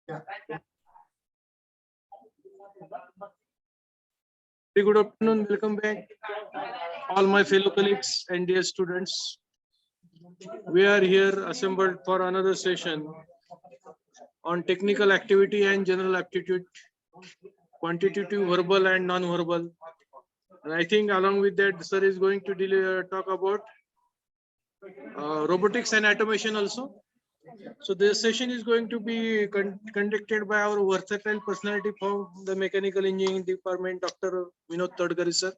Very good afternoon. Welcome back, all my fellow colleagues and dear students. We are here assembled for another session on technical activity and general aptitude, quantitative, verbal and non-verbal. And I think along with that, sir is going to talk about robotics and automation also. So this session is going to be conducted by our versatile personality from the mechanical engineering department, Dr. Vinod Tadkar sir.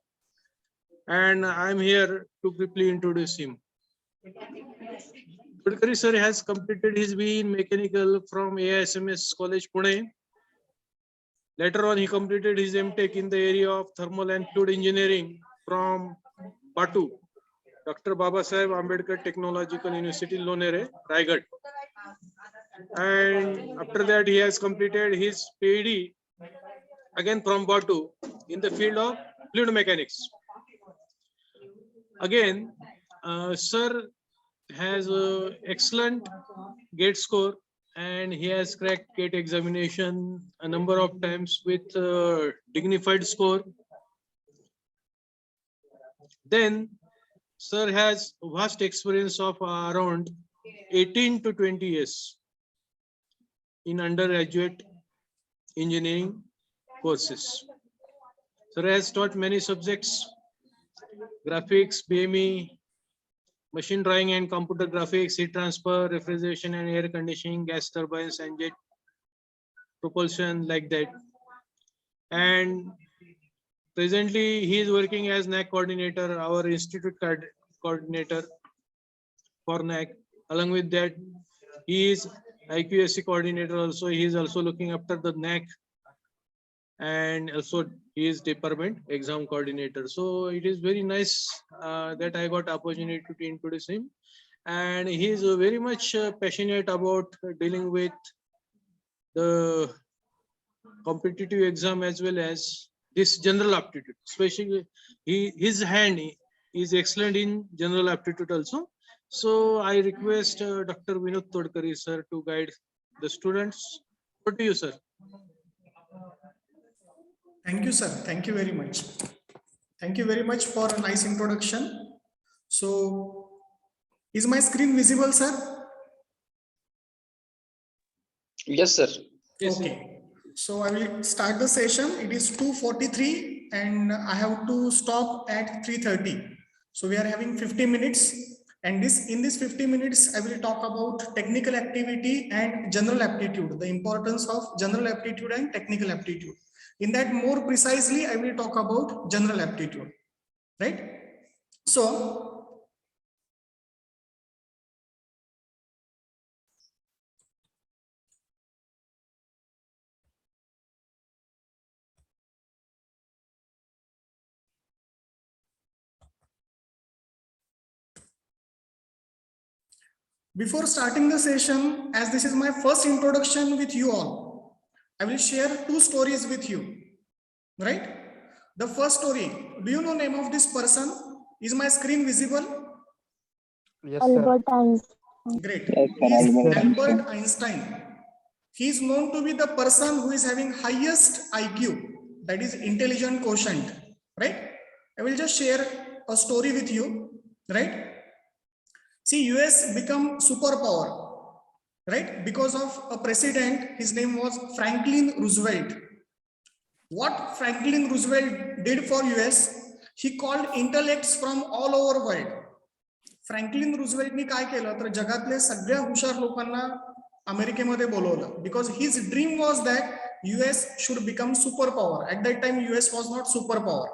And I am here to briefly introduce him. Tadkar sir has completed his BE in mechanical from AISMS College, Pune. Later on, he completed his MTech in the area of thermal and fluid engineering from Batu, Dr. Babasaheb Ambedkar Technological University, Lonere, Raigad. And after that, he has completed his PhD again from Batu in the field of fluid mechanics. Again, sir has excellent GATE score and he has cracked GATE examination a number of times with dignified score. Then sir has vast experience of around 18 to 20 years in undergraduate engineering courses. Sir has taught many subjects: graphics, BME, machine drawing and computer graphics, heat transfer, refrigeration and air conditioning, gas turbines and jet propulsion, like that. And presently he is working as NAC coordinator, our institute coordinator for NAC. Along with that, he is IQSC coordinator also. He is also looking after the NAC, and also he is department exam coordinator. So it is very nice that I got opportunity to introduce him, and he is very much passionate about dealing with the competitive exam as well as this general aptitude. Especially his hand is excellent in general aptitude also. So I request Dr. Vinod Tadkar sir to guide the students. Over to you, sir. Thank you, sir. Thank you very much. Thank you very much for a nice introduction. So, is my screen visible, sir? Yes, sir. Yes, okay. sir. So I will start the session. It is 2:43 and I have to stop at 3:30. So we are having 50 minutes. And in this 50 minutes, I will talk about technical activity and general aptitude, the importance of general aptitude and technical aptitude. In that, more precisely, I will talk about general aptitude, right? So, before starting the session, as this is my first introduction with you all, I will share two stories with you, right? The first story, do you know name of this person? Is my screen visible? Yes, Albert Einstein. Great. He is Albert Einstein. He is known to be the person who is having highest IQ, that is intelligent quotient, right? I will just share a story with you, right? See, US become superpower, right? Because of a president, his name was Franklin Roosevelt. What Franklin Roosevelt did for US, he called intellects from all over world. Franklin रूझवेल्टनी काय केलं तर जगातल्या सगळ्या हुशार लोकांना अमेरिकेमध्ये बोलवलं, because his dream was that US should become superpower. At that time, US was not superpower.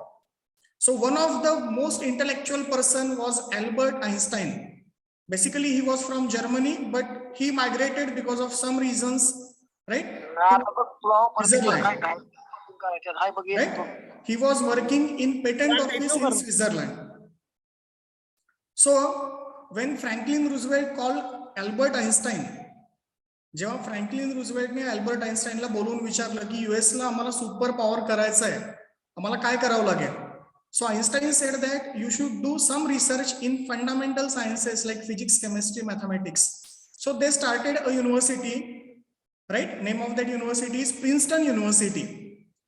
So one of the most intellectual person was Albert Einstein. Basically, he was from Germany, but he migrated because of some reasons, right? Switzerland. Right? He was working in patent office in Switzerland. So when Franklin Roosevelt called Albert Einstein, जेव्हा Franklin रूझवेल्टने Albert आइन्स्टाईनला बोलून विचारलं की यूएसला आम्हाला super power करायचं आहे, आम्हाला काय करावं लागेल? So Einstein said that you should do some research in fundamental sciences like physics, chemistry, mathematics. So they started a university, right? Name of that university is Princeton University.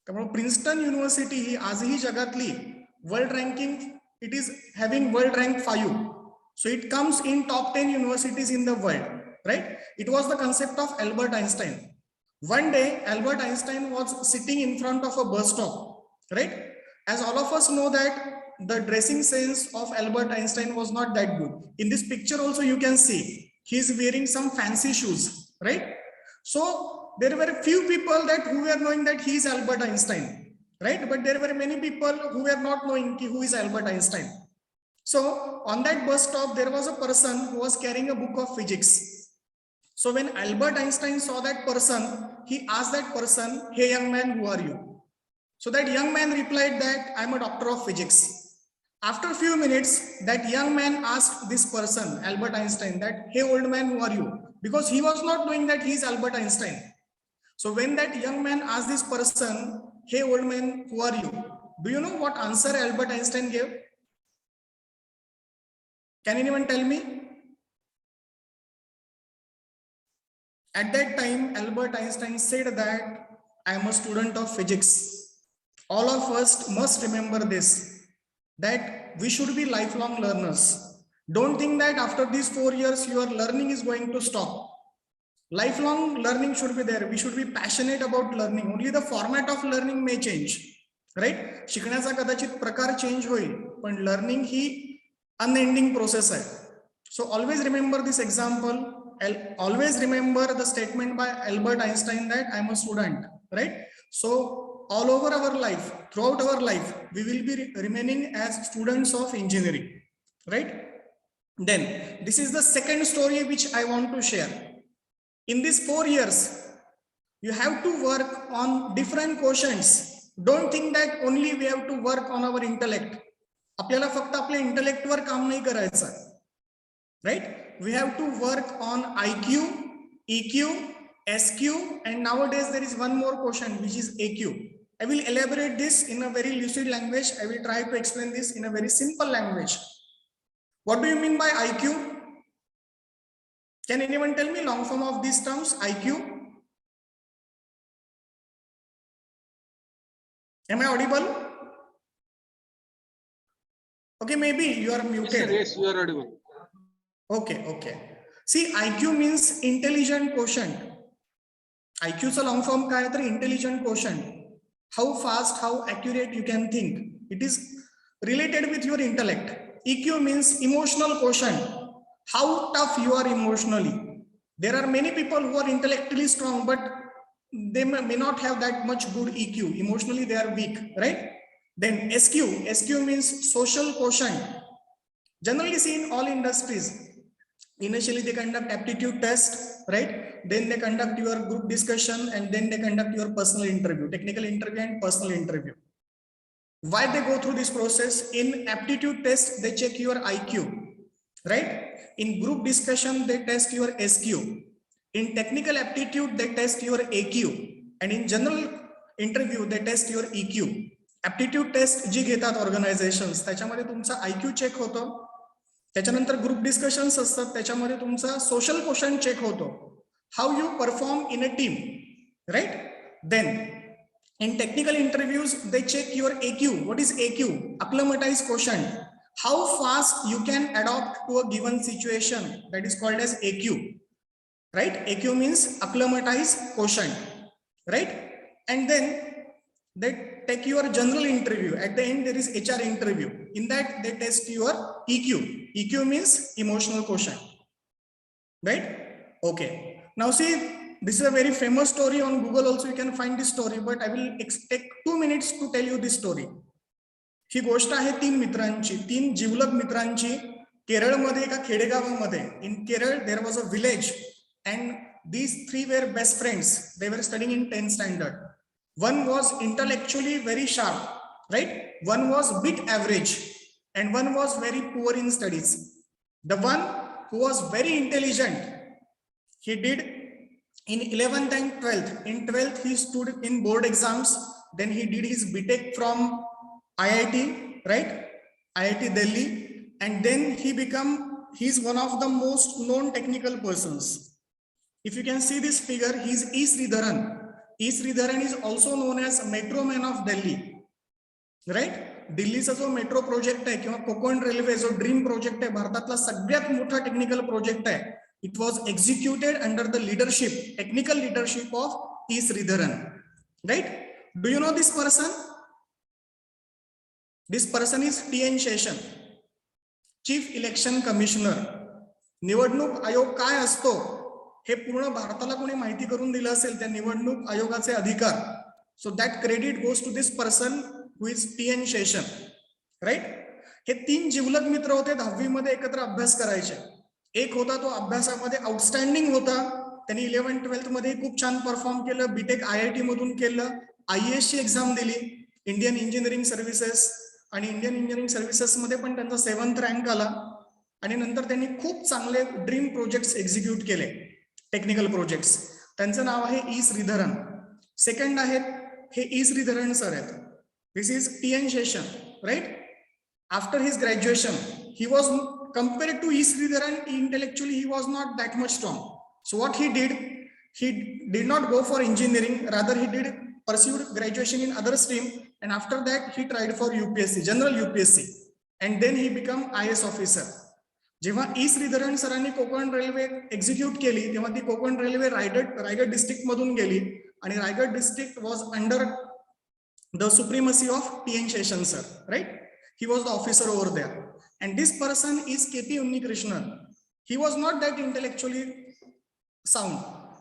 त्यामुळे Princeton university ही आजही जगातली world ranking, it is having world rank 5. So it comes in top 10 universities in the world, right? It was the concept of Albert Einstein. One day, Albert Einstein was sitting in front of a bus stop, right? As all of us know that the dressing sense of Albert Einstein was not that good. In this picture also you can see he's wearing some fancy shoes, right? So there were few people that who were knowing that he is Albert Einstein, right? But there were many people who were not knowing who is Albert Einstein. So on that bus stop, there was a person who was carrying a book of physics. So when Albert Einstein saw that person, he asked that person, "Hey young man, who are you?" So that young man replied that I'm a doctor of physics. After a few minutes, that young man asked this person, Albert Einstein, that, "Hey old man, who are you?" Because he was not knowing that he is Albert Einstein. So when that young man asked this person, "Hey old man, who are you?" Do you know what answer Albert Einstein gave? Can anyone tell me? At that time, Albert Einstein said that I am a student of physics. All of us must remember this, that we should be lifelong learners. Don't think that after these 4 years, your learning is going to stop. Lifelong learning should be there. We should be passionate about learning. Only the format of learning may change, right? शिकण्याचा कदाचित प्रकार change होईल, पण learning he unending process hai. So always remember this example. Always remember the statement by Albert Einstein that I am a student, right? So all over our life, throughout our life, we will be remaining as students of engineering, right? Then this is the second story which I want to share. In these 4 years, you have to work on different quotients. Don't think that only we have to work on our intellect. आपल्याला फक्त आपल्या इंटेलेक्टवर काम नाही करायचं, right? We have to work on IQ, EQ, SQ, and nowadays there is one more quotient which is AQ. I will elaborate this in a very lucid language. I will try to explain this in a very simple language. What do you mean by IQ? Can anyone tell me long form of these terms? IQ. Am I audible? Okay, maybe you are muted. Yes, you are audible. Okay. See, IQ means intelligent quotient. IQ चा long form काय तर intelligent quotient. How fast, how accurate you can think. It is related with your intellect. EQ means emotional quotient. How tough you are emotionally. There are many people who are intellectually strong, but they may not have that much good EQ. Emotionally, they are weak, right? Then SQ means social quotient. Generally seen in all industries. Initially, they conduct aptitude test, right? Then they conduct your group discussion, and then they conduct your personal interview, technical interview and personal interview. Why they go through this process? In aptitude test, they check your IQ, right? In group discussion, they test your SQ. In technical aptitude, they test your AQ. And in general interview, they test your EQ. Aptitude test जी घेतात organisations, त्याच्यामध्ये तुमचा IQ check होतो. त्याच्यानंतर group discussions असतात, त्याच्यामध्ये तुमचा social question check होतो. How you perform in a team, right? Then in technical interviews they check your AQ. What is AQ? Acclimatize question. How fast you can adopt to a given situation, that is called as AQ, right? AQ means acclimatize question, right? And then they take your general interview. At the end, there is HR interview. In that, they test your EQ. EQ means emotional quotient, right? Okay. Now see, this is a very famous story on Google. Also, you can find this story, but I will take 2 minutes to tell you this story. ही गोष्ट आहे 3 मित्रांची, 3 जिवलग मित्रांची. केरळमध्ये एका खेडेगावामध्ये, in Kerala, there was a village, and these 3 were best friends. They were studying in 10th standard. One was intellectually very sharp, right? One was bit average, and one was very poor in studies. The one who was very intelligent, he did in 11th and 12th. In 12th, he stood in board exams. Then he did his BTech from IIT, right? IIT Delhi. And then he's one of the most known technical persons. If you can see this figure, he is E. Sridharan. E. Sridharan is also known as Metro Man of Delhi, right? दिल्लीचा जो metro project आहे किंवा Konkan railway जो dream project आहे, भारतातला सगळ्यात मोठा technical project आहे. It was executed under the leadership, technical leadership of E. Sridharan, right? Do you know this person? This person is T.N. Seshan, chief election commissioner. निवडणूक आयोग काय असतो हे पूर्ण भारताला कोणी माहिती करून दिलं असेल त्या निवडणूक आयोगाचे अधिकार. So that credit goes to this person who is T.N. Seshan, right? हे 3 जिवलग मित्र होते, 10वी मध्ये एकत्र अभ्यास करायचे. एक होता तो अभ्यासामध्ये आउटस्टँडिंग होता, त्यांनी 11-12 मध्ये खूप छान परफॉर्म केलं, बीटेक IIT मधून केलं, IAS ची एक्झाम दिली, इंडियन इंजिनिअरिंग सर्व्हिसेस, आणि इंडियन इंजिनिअरिंग सर्व्हिसेस मध्ये पण त्यांचा 7th रँक आला. आणि नंतर त्यांनी खूप चांगले ड्रीम प्रोजेक्ट्स एक्झिक्यूट केले, टेक्निकल प्रोजेक्ट्स. त्यांचं नाव आहे E. Sridharan. सेकंड आहेत हे E. Sridharan सर आहेत. This is T.N. Seshan, right? After his graduation he was compared to E. Sridharan, intellectually he was not that much strong. So what he did not go for engineering, rather he did pursued graduation in other stream, and after that he tried for UPSC, general UPSC, and then he become IAS officer. जेव्हा E. Sridharan सरांनी Konkan railway execute केली तेव्हा ती Konkan railway Raigad district मधून गेली, आणि Raigad district was under the supremacy of T.N. Seshan sir, right? He was the officer over there. And this person is K.P. Unnikrishnan. He was not that intellectually sound,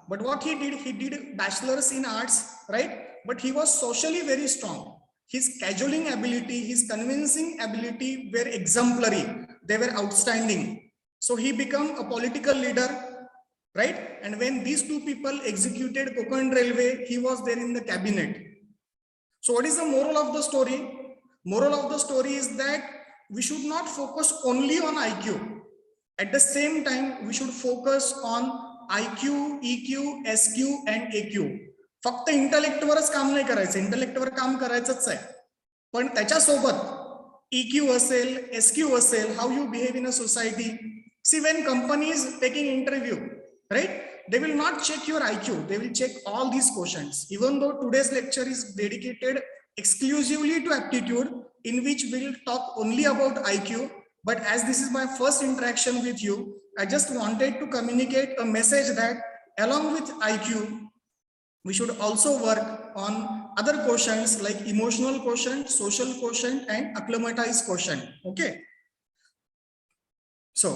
but what he did bachelor's in arts, right? But he was socially very strong. His cajoling ability, his convincing ability were exemplary. They were outstanding. So he became a political leader, right? And when these two people executed Konkan Railway, he was there in the cabinet. So what is the moral of the story? Moral of the story is that we should not focus only on IQ. At the same time, we should focus on IQ, EQ, SQ and AQ. फक्त इंटेलेक्टवरच काम नाही करायचं, इंटेलेक्टवर काम करायचंच आहे, पण त्याच्यासोबत EQ असेल, SQ असेल, how you behave in a society. See, when company is taking interview, right? They will not check your IQ, they will check all these quotients. Even though today's lecture is dedicated exclusively to aptitude, in which we will talk only about IQ, but as this is my first interaction with you, I just wanted to communicate a message that along with IQ, we should also work on other quotients like emotional quotient, social quotient and acclimatized quotient. Okay. So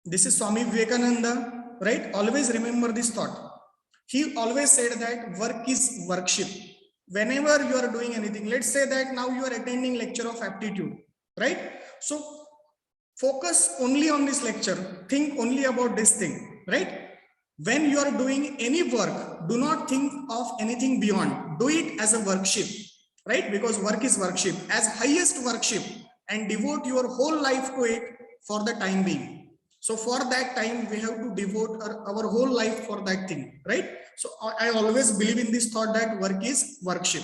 this is Swami Vivekananda, right? Always remember this thought. He always said that work is workship. Whenever you are doing anything, let's say that now you are attending lecture of aptitude, right? So focus only on this lecture, think only about this thing, right? When you are doing any work, do not think of anything beyond, do it as a workship, right? Because work is workship, as highest workship, and devote your whole life to it for the time being. So for that time, we have to devote our whole life for that thing, right? So I always believe in this thought that work is workship,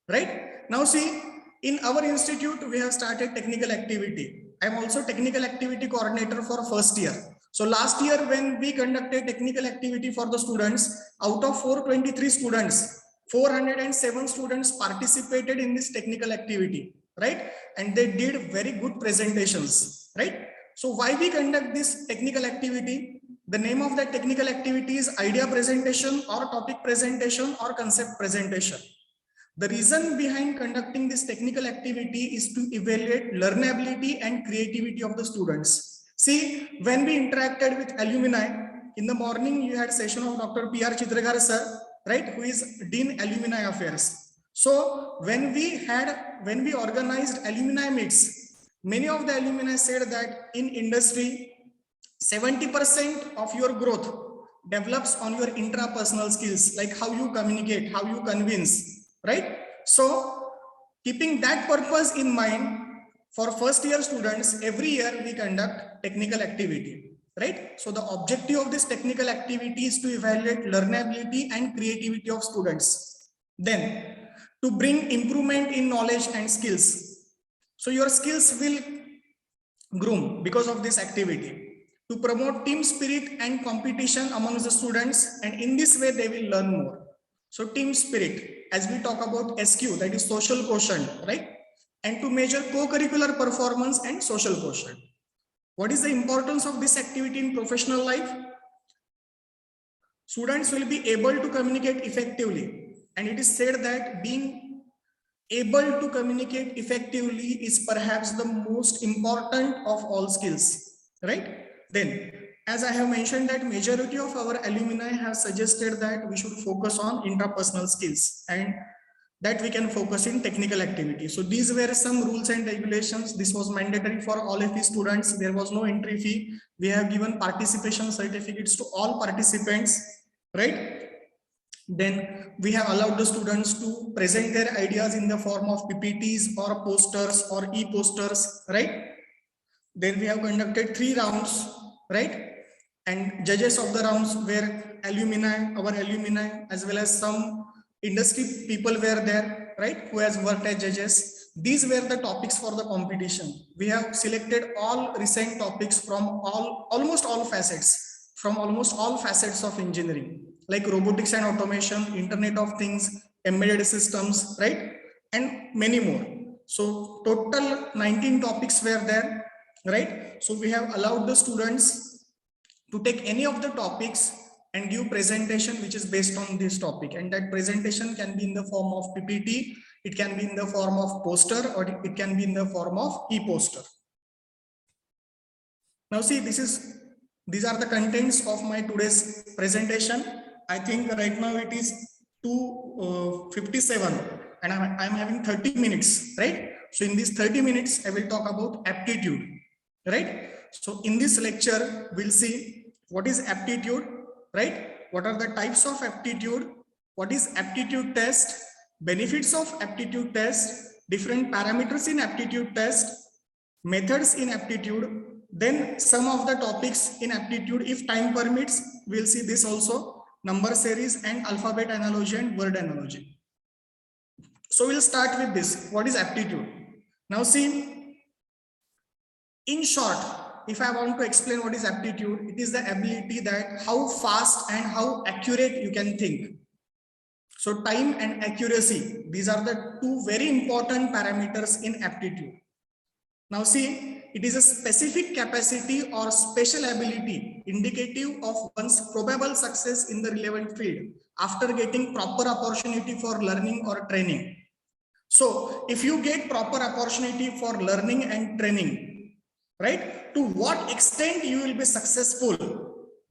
right? Now see, in our institute, we have started technical activity. I am also technical activity coordinator for first year. So last year when we conducted technical activity for the students, out of 423 students, 407 students participated in this technical activity, right? And they did very good presentations, right? So why we conduct this technical activity? The name of that technical activity is idea presentation or topic presentation or concept presentation. The reason behind conducting this technical activity is to evaluate learnability and creativity of the students. See, when we interacted with alumni, in the morning you had session of Dr. P.R. Chitragar sir, right, who is Dean Alumni Affairs. So when we organized alumni meets, many of the alumni said that in industry, 70% of your growth develops on your intrapersonal skills, like how you communicate, how you convince, right? So keeping that purpose in mind, for first year students, every year we conduct technical activity, right? So the objective of this technical activity is to evaluate learnability and creativity of students, then to bring improvement in knowledge and skills. So your skills will groom because of this activity. to promote team spirit and competition amongst the students, and in this way they will learn more. So team spirit, as we talk about SQ, that is social quotient, right? And to measure co-curricular performance and social quotient. What is the importance of this activity in professional life? Students will be able to communicate effectively, and it is said that being able to communicate effectively is perhaps the most important of all skills, right? Then, as I have mentioned, that majority of our alumni have suggested that we should focus on intrapersonal skills and that we can focus in technical activity. So these were some rules and regulations. This was mandatory for all of the students. There was no entry fee. We have given participation certificates to all participants, right? Then we have allowed the students to present their ideas in the form of PPTs or posters or e-posters, right? Then we have conducted 3 rounds, right? And judges of the rounds were alumni, our alumni, as well as some industry people were there, right? Who has worked as judges. These were the topics for the competition. We have selected all recent topics from almost all facets of engineering, like robotics and automation, Internet of Things, embedded systems, right? And many more. So total 19 topics were there, right? So we have allowed the students to take any of the topics and give presentation which is based on this topic, and that presentation can be in the form of PPT, it can be in the form of poster, or it can be in the form of e-poster. Now see, these are the contents of my today's presentation. I think right now it is 2:57 and I'm having 30 minutes, right? So in these 30 minutes, I will talk about aptitude, right? So in this lecture, we'll see what is aptitude, right? What are the types of aptitude? What is aptitude test? Benefits of aptitude test, different parameters in aptitude test, methods in aptitude, then some of the topics in aptitude, if time permits, we'll see this also, number series and alphabet analogy and word analogy. So we'll start with this. What is aptitude? Now see, in short, if I want to explain what is aptitude, it is the ability that how fast and how accurate you can think. So time and accuracy, these are the 2 very important parameters in aptitude. Now see, it is a specific capacity or special ability indicative of one's probable success in the relevant field after getting proper opportunity for learning or training. So if you get proper opportunity for learning and training, right, to what extent you will be successful,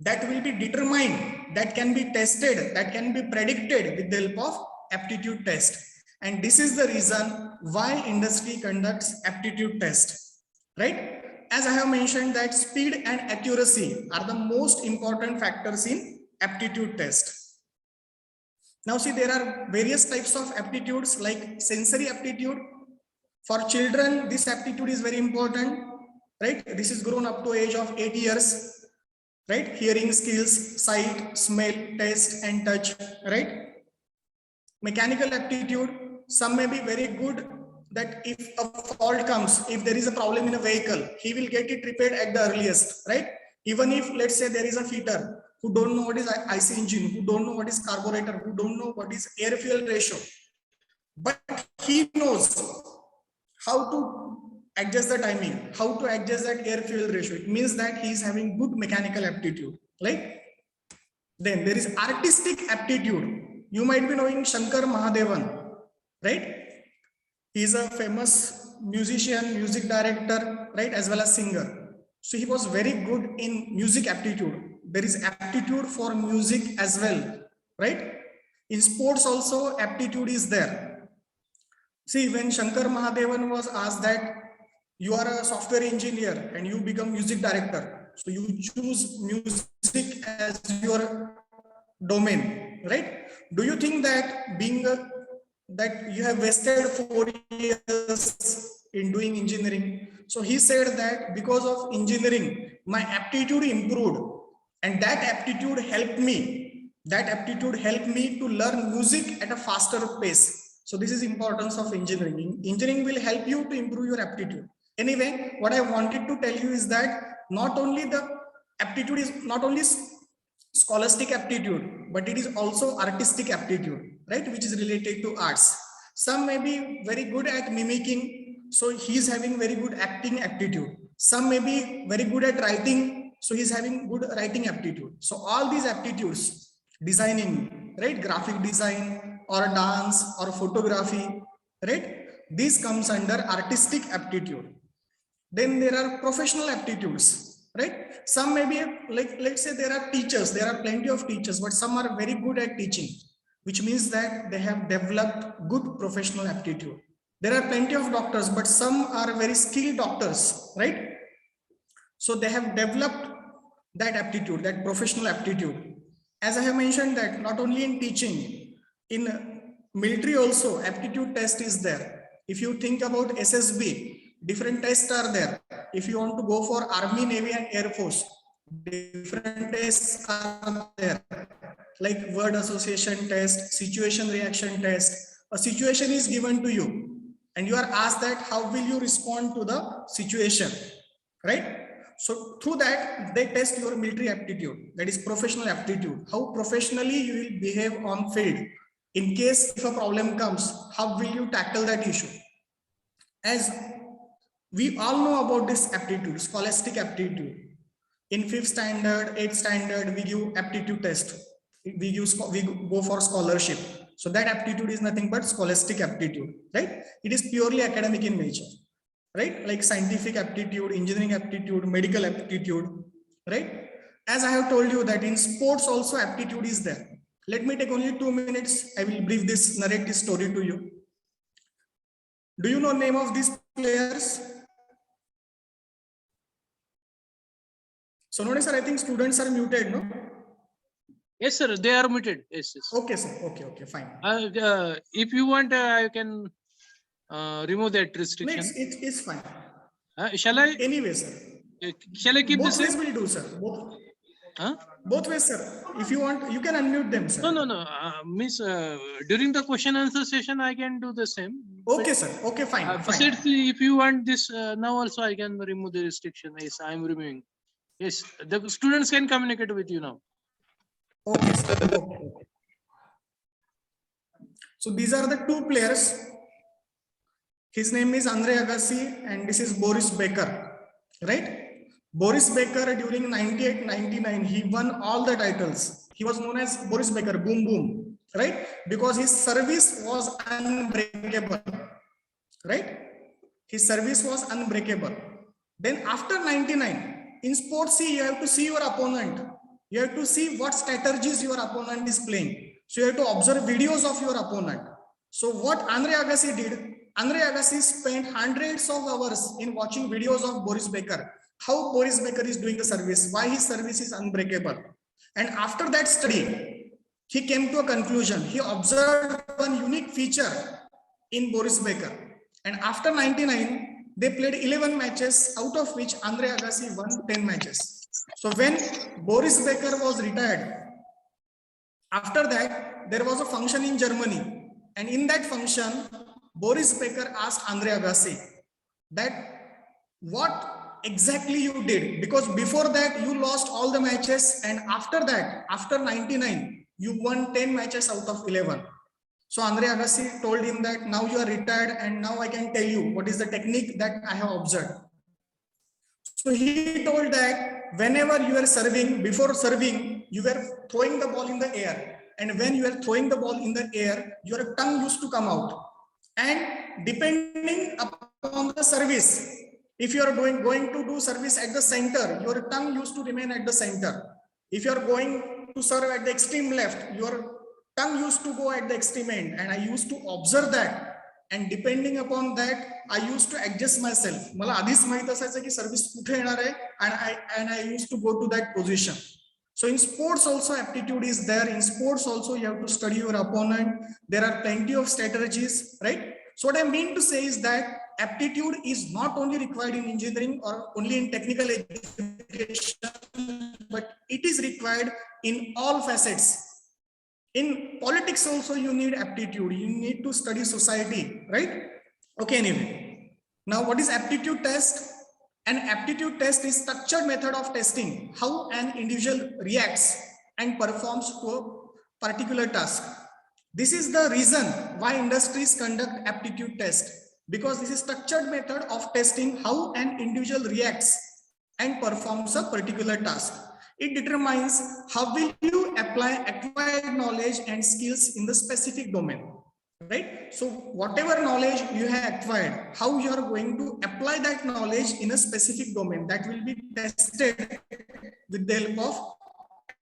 that will be determined, that can be tested, that can be predicted with the help of aptitude test. And this is the reason why industry conducts aptitude test, right? As I have mentioned, that speed and accuracy are the most important factors in aptitude test. Now see, there are various types of aptitudes like sensory aptitude. For children, this aptitude is very important, right? This is grown up to age of 8 years, right? Hearing skills, sight, smell, taste, and touch, right? Mechanical aptitude, some may be very good that if a fault comes, if there is a problem in a vehicle, he will get it repaired at the earliest, right? Even if, let's say, there is a fitter who don't know what is IC engine, who don't know what is carburetor, who don't know what is air fuel ratio, but he knows how to adjust the timing, how to adjust that air fuel ratio. It means that he is having good mechanical aptitude, right? Then there is artistic aptitude. You might be knowing Shankar Mahadevan, right? He is a famous musician, music director, right, as well as singer. So he was very good in music aptitude. There is aptitude for music as well, right? In sports also, aptitude is there. See, when Shankar Mahadevan was asked that you are a software engineer and you become music director, so you choose music as your domain, right? Do you think that that you have wasted 4 years in doing engineering? So he said that because of engineering, my aptitude improved, and that aptitude helped me. That aptitude helped me to learn music at a faster pace. So this is importance of engineering. Engineering will help you to improve your aptitude. Anyway, what I wanted to tell you is that not only the aptitude is not only scholastic aptitude, but it is also artistic aptitude, right? Which is related to arts. Some may be very good at mimicking, so he is having very good acting aptitude. Some may be very good at writing, so he's having good writing aptitude. So all these aptitudes, designing, right? Graphic design or dance or photography, right? This comes under artistic aptitude. Then there are professional aptitudes, right? Some may be like, let's say there are teachers, there are plenty of teachers, but some are very good at teaching, which means that they have developed good professional aptitude. There are plenty of doctors, but some are very skilled doctors, right? So they have developed that aptitude, that professional aptitude. As I have mentioned that not only in teaching, in military also aptitude test is there. If you think about SSB, different tests are there. If you want to go for Army, Navy and Air Force, different tests are there, like word association test, situation reaction test. A situation is given to you and you are asked that how will you respond to the situation, right? So through that, they test your military aptitude, that is professional aptitude, how professionally you will behave on field. In case if a problem comes, how will you tackle that issue? As we all know about this aptitude, scholastic aptitude. In 5th standard, 8th standard, we give aptitude test. We go for scholarship. So that aptitude is nothing but scholastic aptitude, right? It is purely academic in nature, right? Like scientific aptitude, engineering aptitude, medical aptitude, right? As I have told you that in sports also aptitude is there. Let me take only 2 minutes. I will brief this, narrate this story to you. Do you know name of these players? Sonode sir, I think students are muted, no? Yes, sir. They are muted. Yes, yes. Okay, sir. Okay, fine. If you want, I can remove that No, restriction. it's fine. Shall I? Anyway, sir. Shall I keep Both this? ways will do, sir. Huh? Both ways, sir. If you want, you can unmute them, sir. No. Miss, during the question answer session, I can do the same. Okay, sir. Okay, fine. Fine. If you want this now, also I can remove the restriction. Yes, I am removing. Yes, the students can communicate with you now. Okay, sir. Okay. So these are the two players. His name is Andre Agassi and this is Boris Becker, right? Boris Becker during 98-99, he won all the titles. He was known as Boris Becker, boom, boom, right? Because his service was unbreakable, right? His service was unbreakable. Then after 99, in sports, see, you have to see your opponent. You have to see what strategies your opponent is playing. So you have to observe videos of your opponent. So what Andre Agassi did, Andre Agassi spent hundreds of hours in watching videos of Boris Becker. How Boris Becker is doing the service, why his service is unbreakable. And after that study, he came to a conclusion. He observed one unique feature in Boris Becker. And after 99, they played 11 matches, out of which Andre Agassi won 10 matches. So when Boris Becker was retired, after that, there was a function in Germany. And in that function, Boris Becker asked Andre Agassi that what exactly you did, because before that you lost all the matches, and after that, after 99, you won 10 matches out of 11. So Andre Agassi told him that now you are retired and now I can tell you what is the technique that I have observed. So he told that whenever you are serving, before serving, you were throwing the ball in the air. And when you are throwing the ball in the air, your tongue used to come out. And depending upon the service, if you are going to do service at the center, your tongue used to remain at the center. If you are going to serve at the extreme left, your tongue used to go at the extreme end. And I used to observe that. And depending upon that, I used to adjust myself. मला आधीच माहित असायचं की service कुठे येणार आहे, and I used to go to that position. So in sports also aptitude is there. In sports also you have to study your opponent. There are plenty of strategies, right? So what I mean to say is that aptitude is not only required in engineering or only in technical education, but it is required in all facets. In politics also you need aptitude. You need to study society, right? Okay, anyway. Now what is aptitude test? An aptitude test is structured method of testing how an individual reacts and performs to a particular task. This is the reason why industries conduct aptitude test, because this is structured method of testing how an individual reacts and performs a particular task. It determines how will you apply acquired knowledge and skills in the specific domain, right? So whatever knowledge you have acquired, how you are going to apply that knowledge in a specific domain, that will be tested with the help of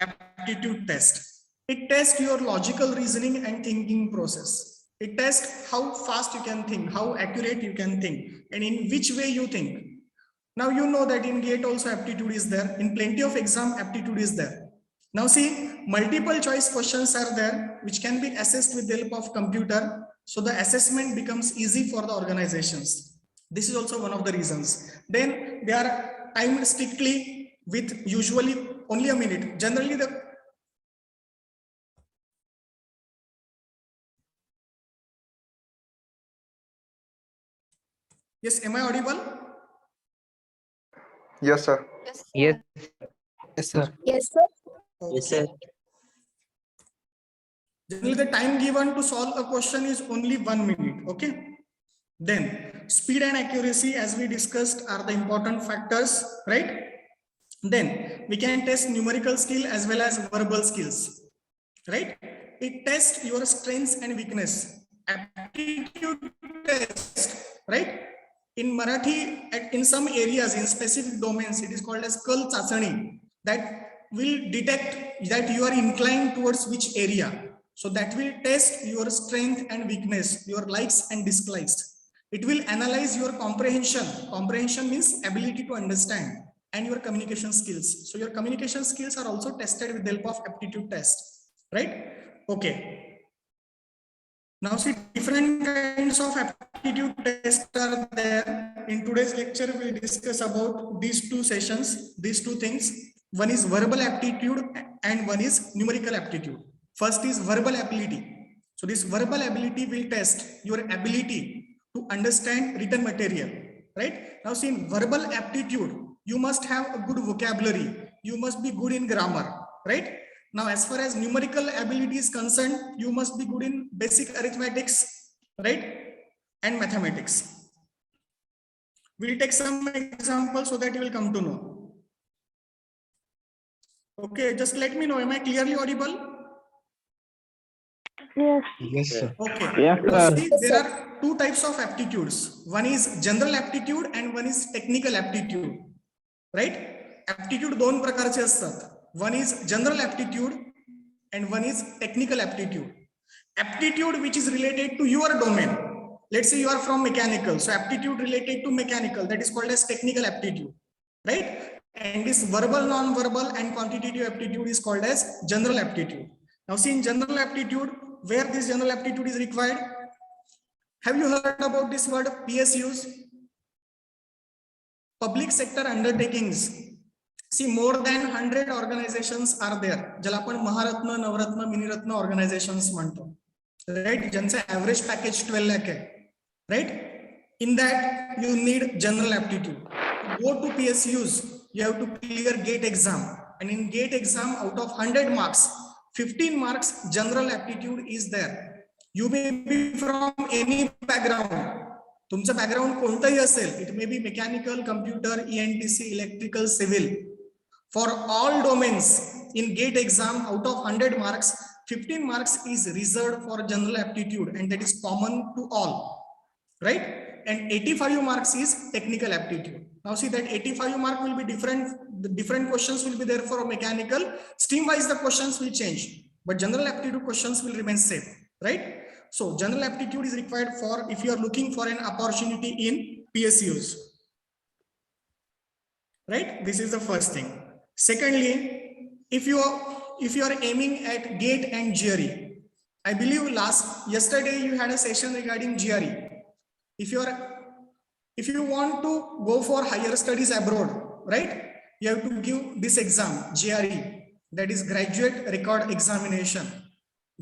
aptitude test. It tests your logical reasoning and thinking process. It tests how fast you can think, how accurate you can think, and in which way you think. Now you know that in GATE also aptitude is there. In plenty of exam, aptitude is there. Now see, multiple choice questions are there, which can be assessed with the help of computer. So the assessment becomes easy for the organizations. This is also one of the reasons. Then they are timed strictly with usually only a minute. Generally the yes, am I audible? Yes, sir. Yes. Yes, sir. Yes, sir. Yes, sir. Generally, the time given to solve a question is only 1 minute. Okay. Then speed and accuracy, as we discussed, are the important factors, right? Then we can test numerical skill as well as verbal skills, right? It tests your strengths and weakness. Aptitude test, right? In Marathi, in some areas, in specific domains, it is called as Kal Chachani, that will detect that you are inclined towards which area. So that will test your strength and weakness, your likes and dislikes. It will analyze your comprehension. Comprehension means ability to understand, and your communication skills. So your communication skills are also tested with the help of aptitude test, right? Okay. Now see, different kinds of aptitude tests are there. In today's lecture, we'll discuss about these two sessions, these two things. One is verbal aptitude and one is numerical aptitude. First is verbal ability. So this verbal ability will test your ability to understand written material, right? Now see, in verbal aptitude, you must have a good vocabulary. You must be good in grammar, right? Now, as far as numerical ability is concerned, you must be good in basic arithmetics, right? And mathematics. We'll take some examples so that you will come to know. Okay, just let me know. Am I clearly audible? Yes. Yes, sir. Okay. Yes, sir. See, there are two types of aptitudes. One is general aptitude and one is technical aptitude, right? Aptitude दोन प्रकारचे असतात. One is general aptitude and one is technical aptitude. Aptitude which is related to your domain. Let's say you are from mechanical. So aptitude related to mechanical, that is called as technical aptitude, right? And this verbal, non-verbal and quantitative aptitude is called as general aptitude. Now see, in general aptitude, where this general aptitude is required, have you heard about this word PSUs? Public sector undertakings. See, more than 100 organizations are there. ज्याला आपण महारत्न, नवरत्न, मिनिरत्न organizations म्हणतो, right? ज्यांचं average package 12 lakh आहे, right? In that you need general aptitude. To go to PSUs, you have to clear GATE exam, and in GATE exam, out of 100 marks, 15 marks general aptitude is there. You may be from any background. तुमचं background कोणतंही असेल, it may be mechanical, computer, ENTC, electrical, civil. For all domains in GATE exam, out of 100 marks, 15 marks is reserved for general aptitude, and that is common to all, right? And 85 marks is technical aptitude. Now see that 85 mark will be different. The different questions will be there for mechanical. Stream wise, the questions will change, but general aptitude questions will remain same, right? So general aptitude is required for if you are looking for an opportunity in PSUs, right? This is the first thing. Secondly, if you are aiming at GATE and GRE, I believe yesterday you had a session regarding GRE. If you want to go for higher studies abroad, right, you have to give this exam, GRE, that is graduate record examination.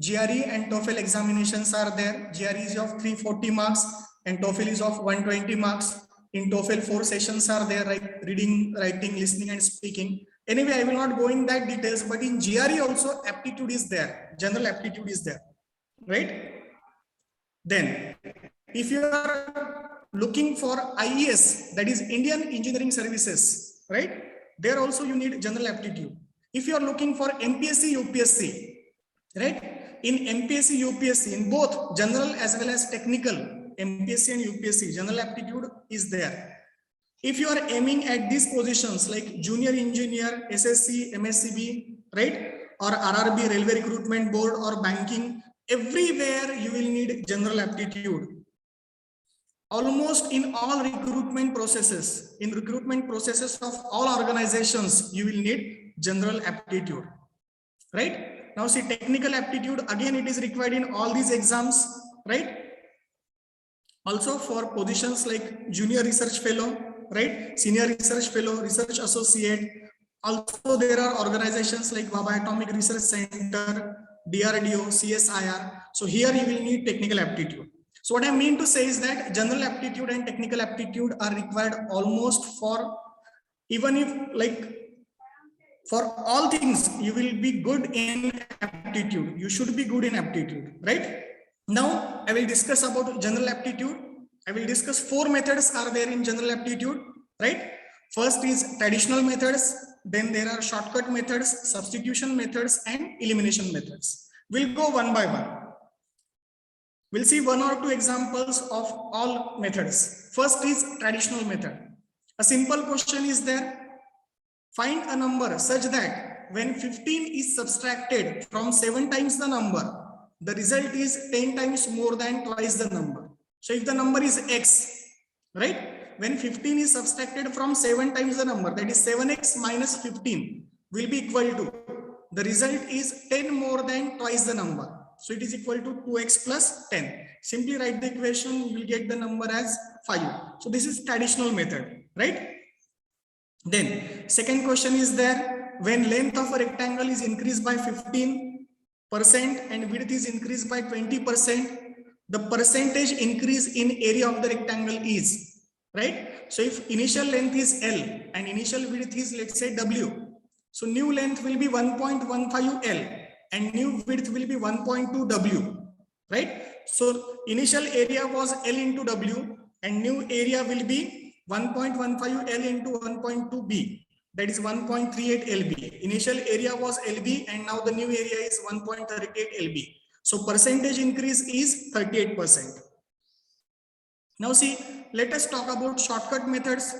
GRE and TOEFL examinations are there. GRE is of 340 marks and TOEFL is of 120 marks. In TOEFL, 4 sessions are there, right? Reading, writing, listening, and speaking. Anyway, I will not go in that details, but in GRE also aptitude is there. General aptitude is there, right? Then, if you are looking for IES, that is Indian Engineering Services, right? There also you need general aptitude. If you are looking for MPSC, UPSC, right? In MPSC, UPSC, in both general as well as technical, MPSC and UPSC, general aptitude is there. If you are aiming at these positions like junior engineer, SSC, MSCB, right? Or RRB, Railway Recruitment Board, or banking, everywhere you will need general aptitude. Almost in all recruitment processes, of all organizations, you will need general aptitude, right? Now see, technical aptitude, again, it is required in all these exams, right? Also for positions like junior research fellow, right? Senior research fellow, research associate. Also there are organizations like Bhabha Atomic Research Center, DRDO, CSIR. So here you will need technical aptitude. So what I mean to say is that general aptitude and technical aptitude are required almost for, even if like for all things, you will be good in aptitude. You should be good in aptitude, right? Now I will discuss about general aptitude. I will discuss 4 methods are there in general aptitude, right? First is traditional methods. Then there are shortcut methods, substitution methods, and elimination methods. We'll go one by one. We'll see 1 or 2 examples of all methods. First is traditional method. A simple question is there. Find a number such that when 15 is subtracted from 7 times the number, the result is 10 times more than twice the number. So if the number is x, right? When 15 is subtracted from 7 times the number, that is 7x minus 15 will be equal to, the result is 10 more than twice the number. So it is equal to 2x plus 10. Simply write the equation, you will get the number as 5. So this is traditional method, right? Then second question is there, when length of a rectangle is increased by 15% and width is increased by 20%, the percentage increase in area of the rectangle is, right? So if initial length is L and initial width is, let's say, W, so new length will be 1.15 L and new width will be 1.2 W, right? So initial area was L into W and new area will be 1.15 L into 1.2 B, that is 1.38 LB. Initial area was LB and now the new area is 1.38 LB. So percentage increase is 38%. Now see, let us talk about shortcut methods.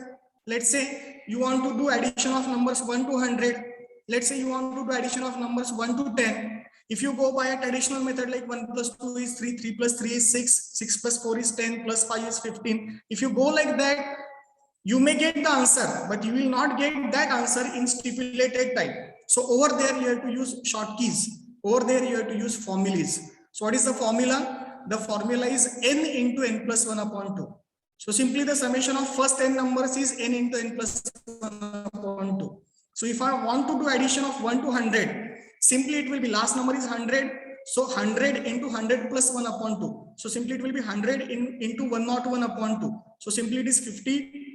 Let's say you want to do addition of numbers 1 to 100. Let's say you want to do addition of numbers 1 to 10. If you go by a traditional method like 1 plus 2 is 3, 3 plus 3 is 6, 6 plus 4 is 10, plus 5 is 15. If you go like that, you may get the answer, but you will not get that answer in stipulated time. So over there, you have to use short keys. Over there, you have to use formulas. So what is the formula? The formula is n into n plus 1 upon 2. So simply the summation of first n numbers is n into n plus 1 upon 2. So if I want to do addition of 1 to 100, simply it will be last number is 100. So 100 into 100 plus 1 upon 2. So simply it will be 100 into 101 upon 2. So simply it is 50,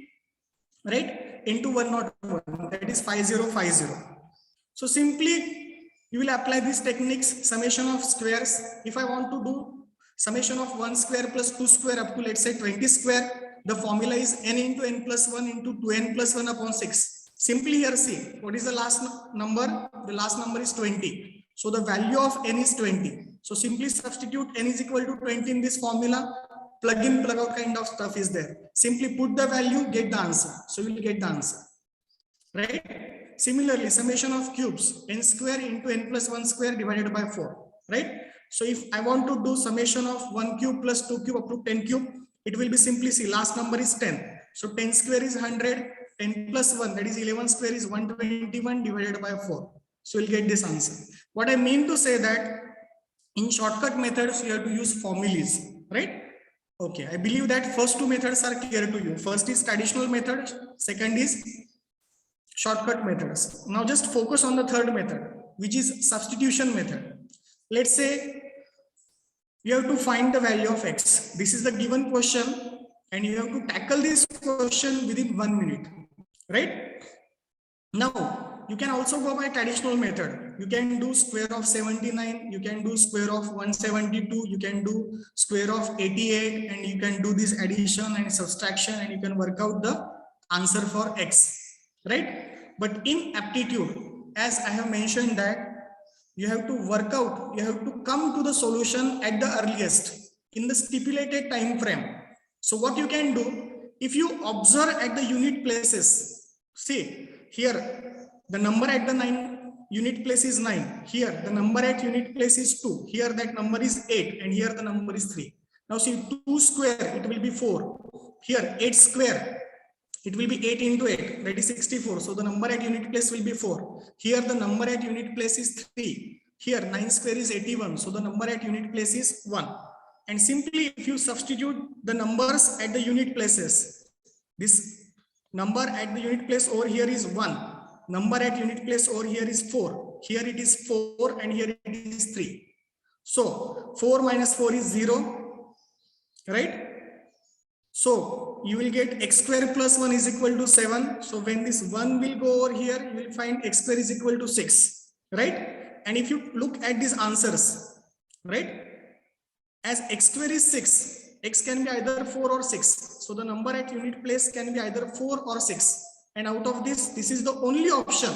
right? Into 101, that is 5050. So simply you will apply these techniques, summation of squares. If I want to do summation of 1 square plus 2 square up to, let's say, 20 square, the formula is n into n plus 1 into 2n plus 1 upon 6. Simply here see, what is the last number? The last number is 20. So the value of n is 20. So simply substitute n is equal to 20 in this formula. Plug in, plug out kind of stuff is there. Simply put the value, get the answer. So you will get the answer, right? Similarly, summation of cubes, n square into n plus 1 square divided by 4, right? So if I want to do summation of 1 cube plus 2 cube up to 10 cube, it will be simply, see, last number is 10. So 10 square is 100, 10 plus 1, that is 11 square is 121 divided by 4. So you'll get this answer. What I mean to say that in shortcut methods, you have to use formulas, right? Okay, I believe that first 2 methods are clear to you. First is traditional method, second is shortcut methods. Now just focus on the third method, which is substitution method. Let's say you have to find the value of x. This is the given question and you have to tackle this question within 1 minute, right? Now, you can also go by traditional method. You can do square of 79, you can do square of 172, you can do square of 88, and you can do this addition and subtraction, and you can work out the answer for X, right? But in aptitude, as I have mentioned that you have to work out, you have to come to the solution at the earliest in the stipulated time frame. So what you can do, if you observe at the unit places, see here the number at the 9 unit place is 9, here the number at unit place is 2, here that number is 8, and here the number is 3. Now see 2 square, it will be 4, here 8 square, it will be 8 into 8, that is 64. So the number at unit place will be 4. Here the number at unit place is 3. Here 9 square is 81. So the number at unit place is 1. And simply if you substitute the numbers at the unit places, this number at the unit place over here is 1. Number at unit place over here is 4. Here it is 4 and here it is 3. So 4 minus 4 is 0, right? So you will get x square plus 1 is equal to 7. So when this 1 will go over here, you will find x square is equal to 6, right? And if you look at these answers, right, as x square is 6, x can be either 4 or 6. So the number at unit place can be either 4 or 6. And out of this, this is the only option.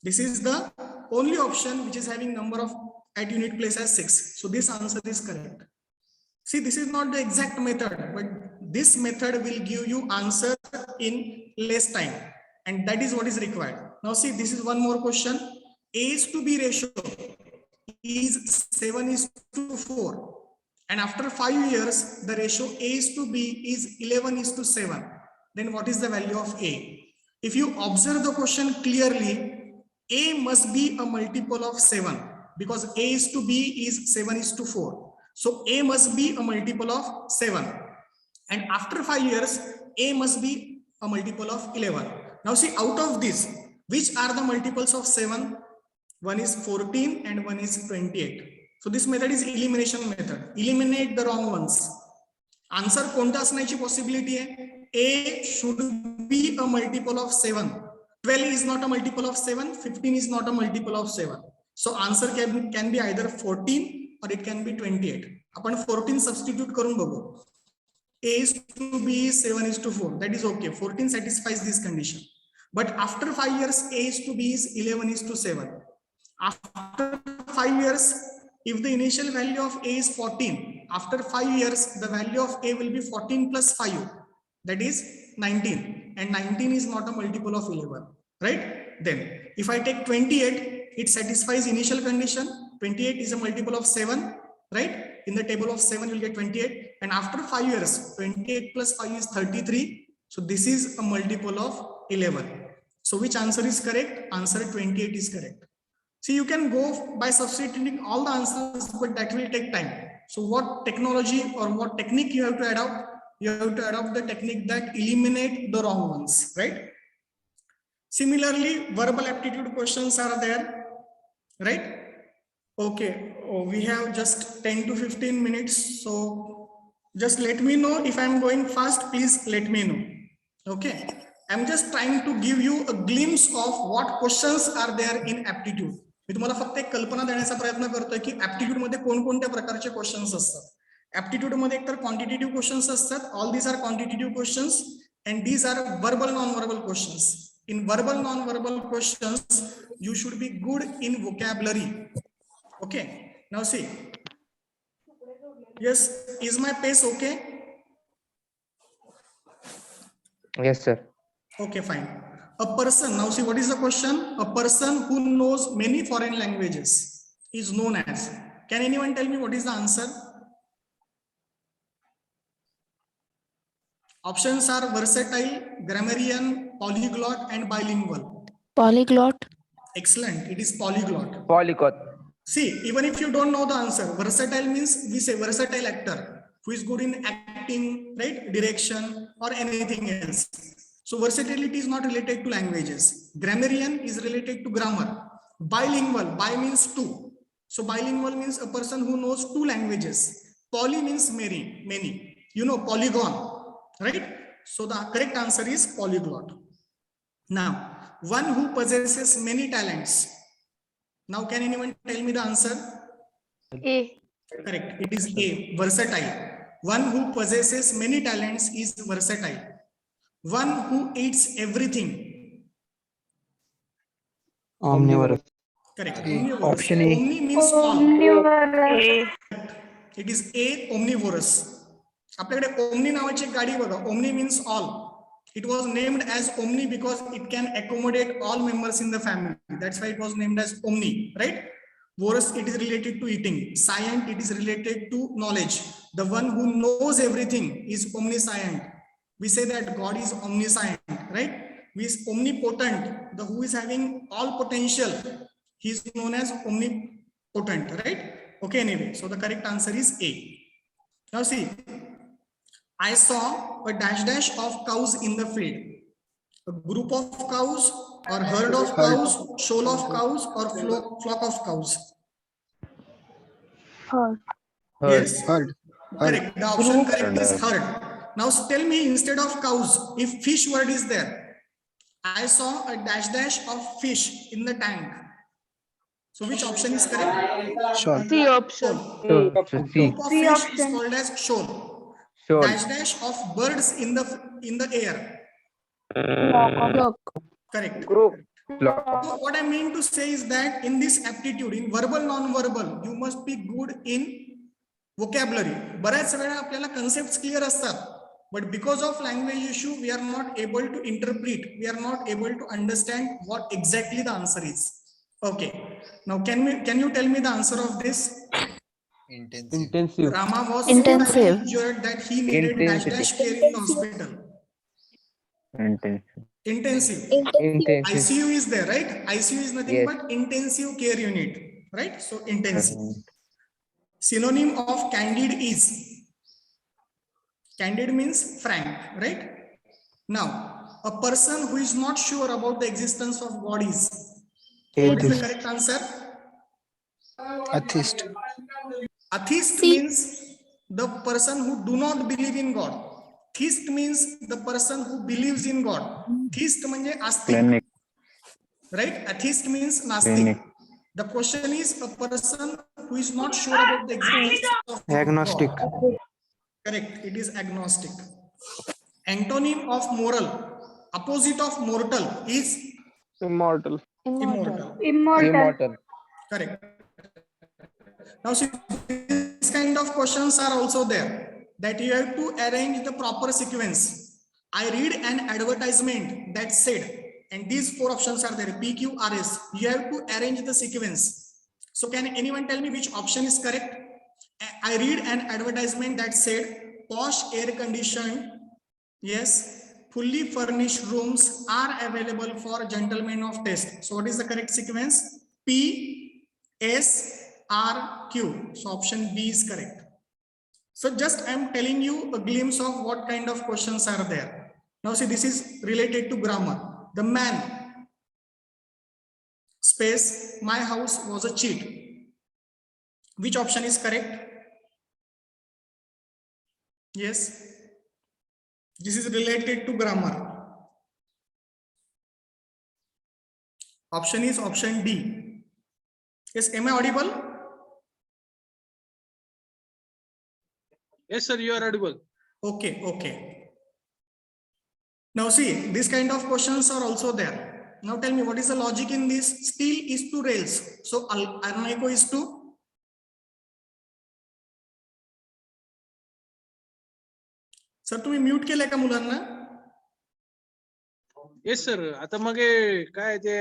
This is the only option which is having number of at unit place as 6. So this answer is correct. See, this is not the exact method, but this method will give you answer in less time. And that is what is required. Now see, this is one more question. A is to B ratio is 7:4. And after 5 years, the ratio A is to B is 11:7. Then what is the value of A? If you observe the question clearly, A must be a multiple of 7 because A is to B is 7:4. So A must be a multiple of 7. And after 5 years, A must be a multiple of 11. Now see, out of this, which are the multiples of 7? One is 14 and one is 28. So this method is elimination method. Eliminate the wrong ones. Answer कोणता असण्याची possibility आहे? A should be a multiple of 7. 12 is not a multiple of 7. 15 is not a multiple of 7. So answer can be either 14 or it can be 28. आपण 14 substitute करून बघू. A is to B is 7:4. That is okay. 14 satisfies this condition. But after 5 years, A is to B is 11:7. After 5 years, if the initial value of A is 14, after 5 years, the value of A will be 14 plus 5. That is 19. And 19 is not a multiple of 11. Right? Then, if I take 28, it satisfies initial condition. 28 is a multiple of 7. Right? In the table of 7, you'll get 28. And after 5 years, 28 plus 5 is 33. So this is a multiple of 11. So which answer is correct? Answer 28 is correct. See, you can go by substituting all the answers, but that will take time. So what technology or what technique you have to adopt? You have to adopt the technique that eliminate the wrong ones, right? Similarly, verbal aptitude questions are there, right? Okay, we have just 10 to 15 minutes. So just let me know if I'm going fast, please let me know. Okay, I'm just trying to give you a glimpse of what questions are there in aptitude. मी तुम्हाला फक्त एक कल्पना देण्याचा प्रयत्न करतोय की aptitude मध्ये कोणकोणत्या प्रकारचे क्वेश्चन्स असतात. ऍप्टिट्यूड मध्ये एकतर क्वांटिटेटिव्ह क्वेश्चन्स असतात. All these are quantitative questions and these are verbal non verbal questions. In verbal non verbal questions you should be good in vocabulary. Okay, now see. Yes, is my pace okay? Yes, sir. Okay, fine. A person, now see what is the question? A person who knows many foreign languages is known as. Can anyone tell me what is the answer? Options are versatile, grammarian, polyglot, and bilingual. Polyglot. Excellent. It is polyglot. Polyglot. See, even if you don't know the answer, versatile means we say versatile actor who is good in acting, right? Direction or anything else. So versatility is not related to languages. Grammarian is related to grammar. Bilingual, bi means two. So bilingual means a person who knows two languages. Poly means many. You know, polygon. right? So the correct answer is polyglot. Now, one who possesses many talents. Now, can anyone tell me the answer? A. Correct. It is A, versatile. One who possesses many talents is versatile. One who eats everything. Omnivorous. Correct. A. Omnivorous. Option A. Omni means all. A. It is A, omnivorous. आपल्याकडे omni नावाची एक गाडी बघा. Omni means all. It was named as Omni because it can accommodate all members in the family. That's why it was named as Omni, right? Vorous, it is related to eating. Scient, it is related to knowledge. The one who knows everything is omniscient. We say that God is omniscient, right? He is omnipotent. The who is having all potential, he is known as omnipotent, right? Okay, anyway, so the correct answer is A. Now see, I saw a dash of cows in the field. A group of cows or herd of cows, shoal of cows or flock of cows. Herd. Yes, Herd. correct. The option correct is herd. Now tell me, instead of cows, if fish word is there, I saw a dash of fish in the tank. So which option is correct? Shoal. C option. Shoal. So C. Group of C fish is option. called as shoal. Sure. Dash of birds in the air. Flock. Correct. Flock. So what I mean to say is that in this aptitude, in verbal, non-verbal, you must be good in vocabulary. बऱ्याच वेळा आपल्याला concepts clear असतात, but because of language issue, we are not able to interpret. We are not able to understand what exactly the answer is. Okay. Now, can you tell me the answer of this? Intensive. Rama was Intensive. so badly injured that he needed Intensity. dash care in the hospital. Intensive. Intensive. Intensive. ICU is there, right? ICU is nothing Yes. but intensive care unit, right? So intensive. Synonym of candid is, candid means frank, right? Now, a person who is not sure about the existence of God is, what is the correct answer? Atheist. Atheist C. means the person who do not believe in God. Theist means the person who believes in God. Theist म्हणजे आस्तिक, Clinic. right? Atheist means nastic. Clinic. The question is a person who is not sure about the existence of Agnostic. God. Correct. It is agnostic. Antonym of moral, opposite of mortal is Immortal. immortal. Immortal. Correct. Now see, this kind of questions are also there, that you have to arrange the proper sequence. I read an advertisement that said, and these four options are there, P, Q, R, S. You have to arrange the sequence. So can anyone tell me which option is correct? I read an advertisement that said, posh air conditioned, yes, fully furnished rooms are available for gentlemen of taste. So what is the correct sequence? P, S, R, Q. So option B is correct. So just I am telling you a glimpse of what kind of questions are there. Now see, this is related to grammar. The man, space, my house was a cheat. Which option is correct? Yes. This is related to grammar. Option is option D. Yes, am I audible? Yes, sir, you are audible. Okay, okay. Now see, this kind of questions are also there. Now tell me, what is the logic in this? Steel is to rails. So Arnaiko is to? Sir, तुम्ही mute केलंय का मुलांना? Yes sir, आता मग हे काय ते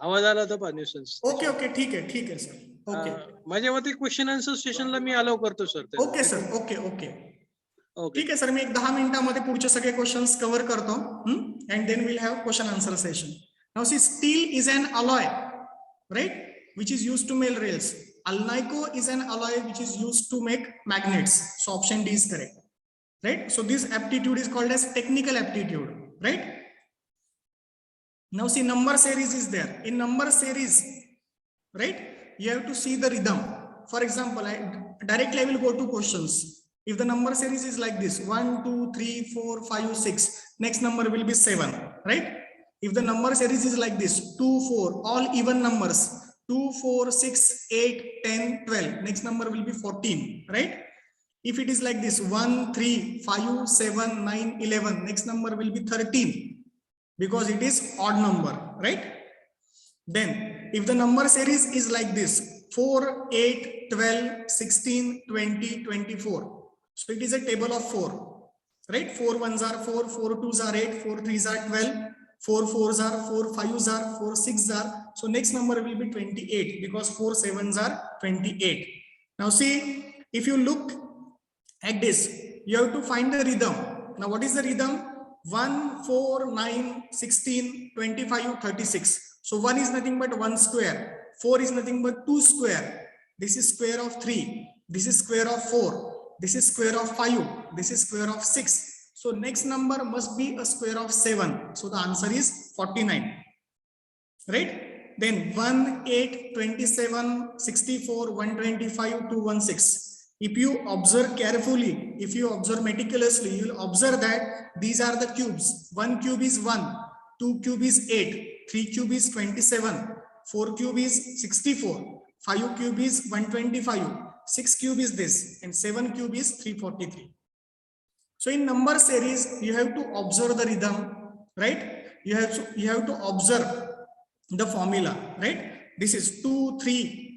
आवाज आला होता न्यूसन्स. ओके ओके, ठीक आहे सर. ओके माझ्या मते क्वेश्चन आन्सर सेशनला मी अलाव करतो sir. Okay sir, okay okay okay ठीक आहे सर. मी एक 10 मिनिटांमध्ये पुढचे सगळे क्वेश्चन्स कव्हर करतो, and then we'll have question answer session. Now see, steel is an alloy, right, which is used to make rails. Alnico is an alloy which is used to make magnets. So option D is correct, right? So this aptitude is called as technical aptitude, right? Now see, number series is there. In number series, right, you have to see the rhythm. For example, directly I will go to questions. If the number series is like this, 1, 2, 3, 4, 5, 6, next number will be 7, right? If the number series is like this, 2, 4, all even numbers, 2, 4, 6, 8, 10, 12, next number will be 14, right? If it is like this, 1, 3, 5, 7, 9, 11, next number will be 13 because it is odd number, right? Then if the number series is like this, 4, 8, 12, 16, 20, 24. So it is a table of 4, right? 4 ones are 4, 4 twos are 8, 4 threes are 12, 4 fours are 4, 5s are 4, 6s are. So next number will be 28 because 4 sevens are 28. Now see, if you look at this, you have to find the rhythm. Now what is the rhythm? 1, 4, 9, 16, 25, 36. So 1 is nothing but 1 square. 4 is nothing but 2 square. This is square of 3. This is square of 4. This is square of 5. This is square of 6. So next number must be a square of 7. So the answer is 49. Right? Then 1, 8, 27, 64, 125, 216. If you observe carefully, if you observe meticulously, you will observe that these are the cubes. 1 cube is 1, 2 cube is 8, 3 cube is 27, 4 cube is 64, 5 cube is 125, 6 cube is this, and 7 cube is 343. So in number series, you have to observe the rhythm, right? You have to observe the formula, right? This is 2, 3,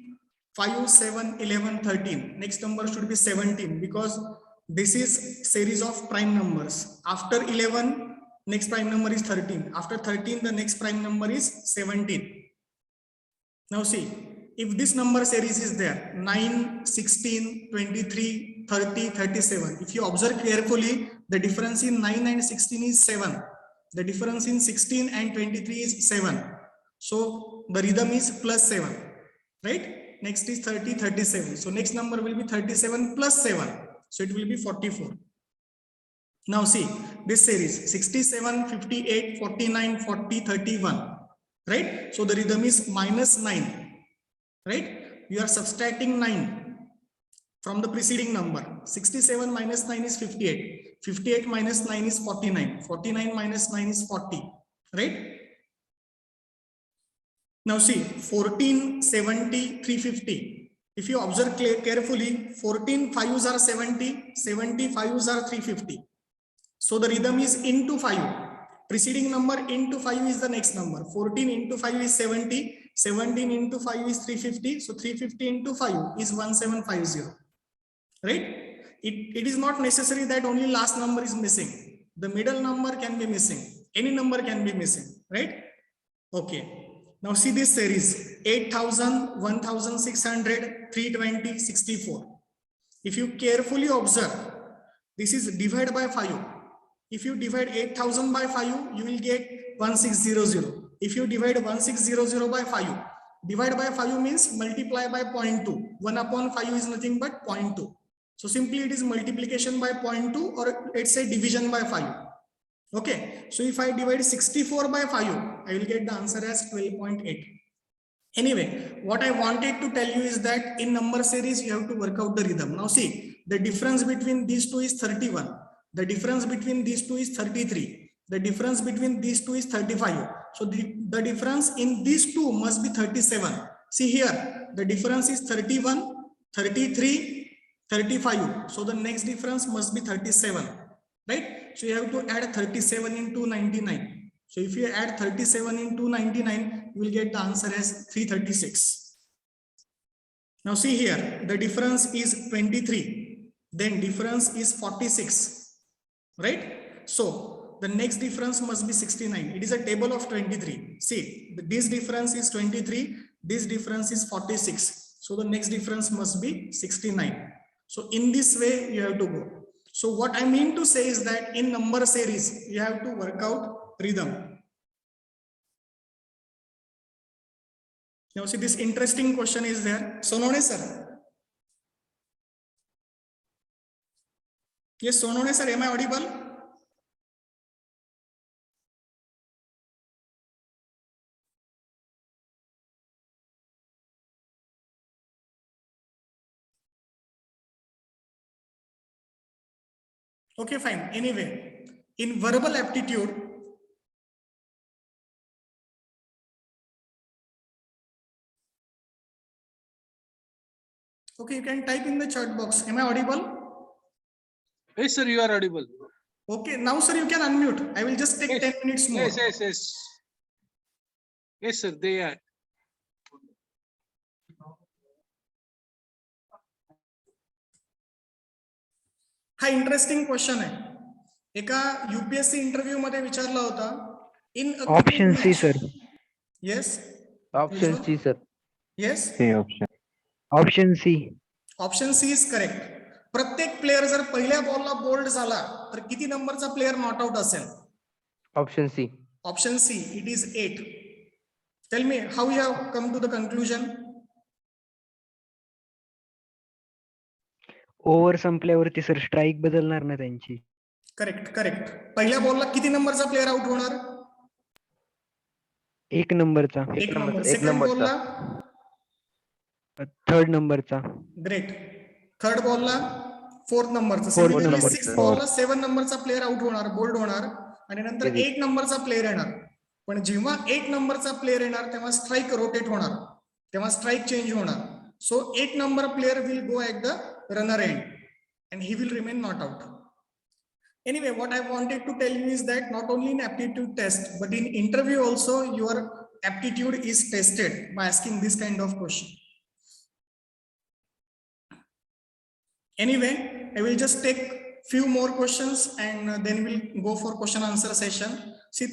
5, 7, 11, 13. Next number should be 17 because this is series of prime numbers. After 11, next prime number is 13. After 13, the next prime number is 17. Now see, if this number series is there, 9, 16, 23, 30, 37. If you observe carefully, the difference in 9 and 16 is 7. The difference in 16 and 23 is 7. So the rhythm is plus 7, right? Next is 30, 37. So next number will be 37 plus 7. So it will be 44. Now see, this series 67, 58, 49, 40, 31, right? So the rhythm is minus 9, right? You are subtracting 9 from the preceding number. 67 minus 9 is 58. 58 minus 9 is 49. 49 minus 9 is 40, right? Now see, 14, 70, 350. If you observe carefully, 14 5s are 70, 70 5s are 350. So the rhythm is into 5. Preceding number into 5 is the next number. 14 into 5 is 70, 17 into 5 is 350. So 350 into 5 is 1750, right? It is not necessary that only last number is missing. The middle number can be missing. Any number can be missing, right? Okay. Now see this series 8000, 1600, 320, 64. If you carefully observe, this is divided by 5. If you divide 8000 by 5, you will get 1600. If you divide 1600 by 5, divide by 5 means multiply by 0.2. 1 upon 5 is nothing but 0.2. So simply it is multiplication by 0.2 or let's say division by 5. Okay, so if I divide 64 by 5, I will get the answer as 12.8. Anyway, what I wanted to tell you is that in number series, you have to work out the rhythm. Now see, the difference between these two is 31. The difference between these two is 33. The difference between these two is 35. So the difference in these two must be 37. See here, the difference is 31, 33, 35. So the next difference must be 37, right? So you have to add 37 into 99. So if you add 37 into 99, you will get the answer as 336. Now see here, the difference is 23. Then difference is 46, right? So the next difference must be 69. It is a table of 23. See, this difference is 23. This difference is 46. So the next difference must be 69. So in this way, you have to go. So what I mean to say is that in number series, you have to work out rhythm. Now see, this interesting question is there. Sonone sir. Yes, Sonone sir, am I audible? Okay, fine. Anyway, in verbal aptitude, okay, you can type in the chat box. Am I audible? Yes, sir, you are audible. Okay, now sir, you can unmute. I will just take Yes. 10 minutes more. Yes. Yes, sir, they are. हा interesting question आहे. एका UPSC interview मध्ये विचारला होता. In Option C, sir. Yes Option C, sir. Yes Option C. Option C is correct. प्रत्येक player जर पहिल्या बॉलला बोल्ड झाला तर किती नंबरचा प्लेअर नॉट आउट असेल? Option C. ऑप्शन सी, it is 8. Tell me how you have come to the conclusion? Over संपल्यावरती सर स्ट्राईक बदलणार ना त्यांची. Correct correct. पहिल्या बॉलला किती नंबरचा प्लेअर आउट होणार? 1 नंबरचा. एक नंबर. एक सेकंड नंबरचा. बॉलला? 3rd नंबरचा. ग्रेट. थर्ड बॉलला? 4th नंबरचा. Fourth सिमिलरली नंबरचा. 6th बॉलला 7 नंबरचा प्लेअर आउट होणार, बोल्ड होणार आणि नंतर 8 नंबरचा प्लेअर येणार. पण जेव्हा 8 नंबरचा प्लेअर येणार तेव्हा स्ट्राईक रोटेट होणार, तेव्हा स्ट्राईक चेंज होणार. सो 8 number player will go at the runner and and he will remain not out. Anyway, what I wanted to tell you is that not only in aptitude test, but in interview also your aptitude is tested by asking this kind of question. Anyway, I will just take few more questions and then we'll go for question answer session. See,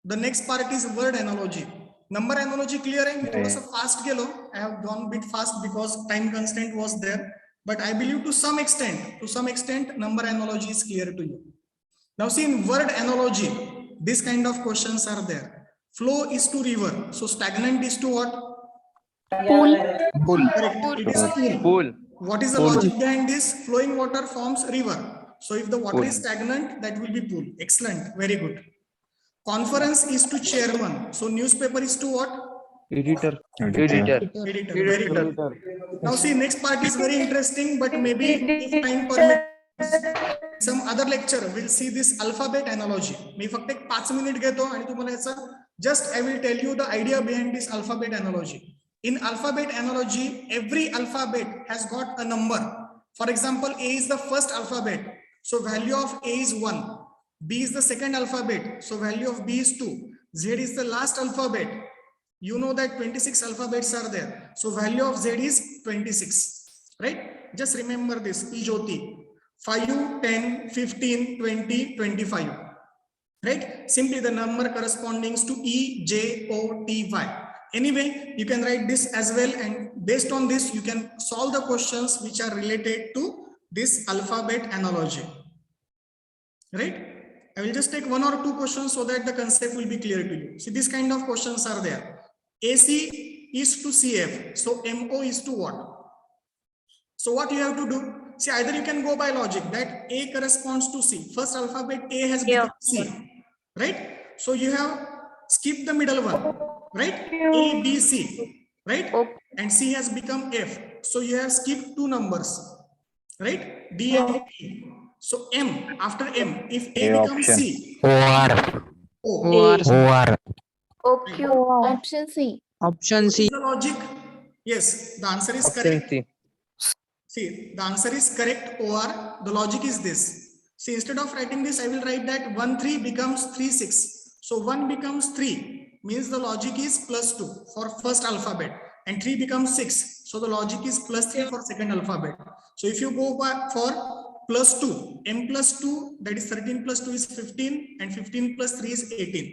the next part is word analogy. Number analogy clear है? मैं थोड़ा सा fast गेलो. I have gone bit fast because time constraint was there. But I believe to some extent, number analogy is clear to you. Now see, in word analogy, this kind of questions are there. Flow is to river. So stagnant is to what? Pool. Correct. It is pool. Pool. What is the logic behind this? Flowing water forms river. So if the water is stagnant, that will be pool. Excellent. Very good. Conference is to chairman. So newspaper is to what? Editor. Editor. Very good. Now see, next part is very interesting, but maybe if time permits, some other lecture will see this alphabet analogy. मी फक्त एक 5 minute घेतो आणि तुम्हाला याचा just I will tell you the idea behind this alphabet analogy. In alphabet analogy, every alphabet has got a number. For example, A is the first alphabet, so value of A is 1. B is the second alphabet, so value of B is 2. Z is the last alphabet. You know that 26 alphabets are there. So value of Z is 26, right? Just remember this, E Jyoti, 5, 10, 15, 20, 25, right? Simply the number corresponding to E, J, O, T, Y. Anyway, you can write this as well. And based on this, you can solve the questions which are related to this alphabet analogy, right? I will just take 1 or 2 questions so that the concept will be clear to you. See, this kind of questions are there. AC is to CF, so MO is to what? So what you have to do? See, either you can go by logic that A corresponds to C. First alphabet A has become C, right? So you have skipped the middle one, right? A, B, C, right? And C has become F. So you have skipped 2 numbers, right? D and E. So M, after M, if A becomes C, O. OQ. Option C. Option What C. is the logic? Yes, the answer is Option correct. C. See, the answer is correct. OR. The logic is this. See, instead of writing this, I will write that 1 3 becomes 3 6. So 1 becomes 3 means the logic is +2 for first alphabet, and 3 becomes 6. So the logic is +3 for second alphabet. So if you go back for +2, M +2, that is 13 + 2 is 15, and 15 + 3 is 18.